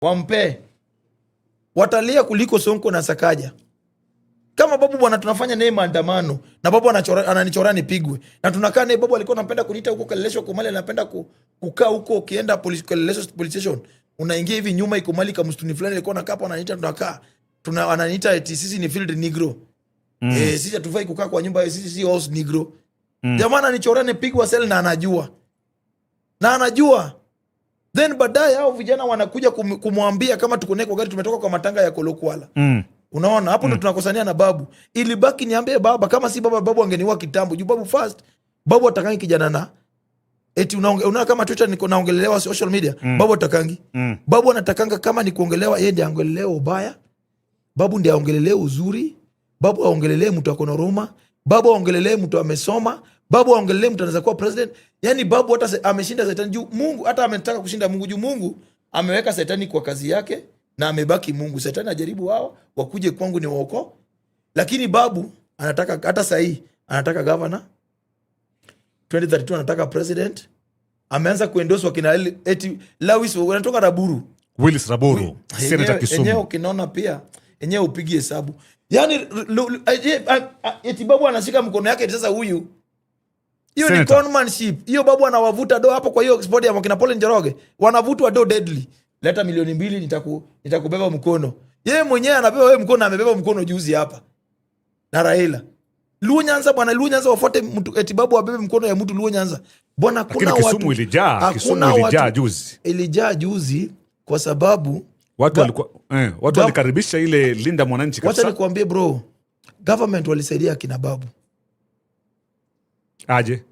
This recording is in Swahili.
wampe, watalia kuliko Sonko na Sakaja. Kama babu bwana tunafanya naye maandamano na babu ananichora nipigwe, na tunakaa naye, babu alikuwa anapenda kuniita huko Kaleleshwa Komali, anapenda kukaa huko, ukienda Kaleleshwa police station unaingia hivi nyuma iko mali kama msituni fulani, alikuwa anakaa hapo, ananiita, tunakaa ananiita eti sisi ni field negro. Sisi hatufai kukaa kwa nyumba, sisi si house negro. Jamaa ananichora nipigwa sel na anajua. Then baadaye hao vijana wanakuja kumwambia kama tuko naye kwa gari, tumetoka kwa matanga ya Kolokwala. Unaona hapo ndo tunakosania na babu. Ilibaki niambie baba, kama si babu angeniua kitambo. Juu babu first, babu atakangi kijana na eti unaona kama Twitter niko naongelelewa social media. Babu atakangi. Babu anatakanga kama ni kuongelewa, yeye ndiye aongelelewa ubaya. Babu ndiye aongelelee uzuri. Babu aongelelee mtu ako na huruma. Babu aongelelee mtu amesoma. Babu aongelelee mtu anaweza kuwa president. Yani babu hata ameshinda Shetani juu Mungu, hata ametaka kushinda Mungu juu Mungu ameweka Shetani kwa kazi yake na amebaki Mungu. Shetani ajaribu wao wakuje kwangu ni waoko. Lakini babu anataka hata sahi anataka governor. 2032 anataka president. Ameanza kuendorse wakina eti Lawis wanatoka Raburu. Willis Raburu, Senator Kisumu. Enyewe ukinaona pia, enyewe upigi hesabu. Yani eti babu anashika mkono yake sasa huyu. Hiyo ni conmanship. Hiyo babu anawavuta do hapo kwa hiyo sport ya wakina Paul Njoroge. Wanavutwa do deadly. Leta milioni 2 nitakubeba mkono. Yeye mwenyewe anabeba wewe mkono, amebeba mkono juzi hapa. Na Raila. Luo Nyanza bwana, Luo Nyanza wafuate mtu eti babu abebe mkono ya mtu Luo Nyanza. Bwana kuna watu. Kisumu ilijaa juzi. Ilijaa juzi kwa sababu watu walikuwa watu walikaribisha ile Linda Mwananchi kabisa. Wacha nikwambie bro. Government walisaidia kina babu. Aje.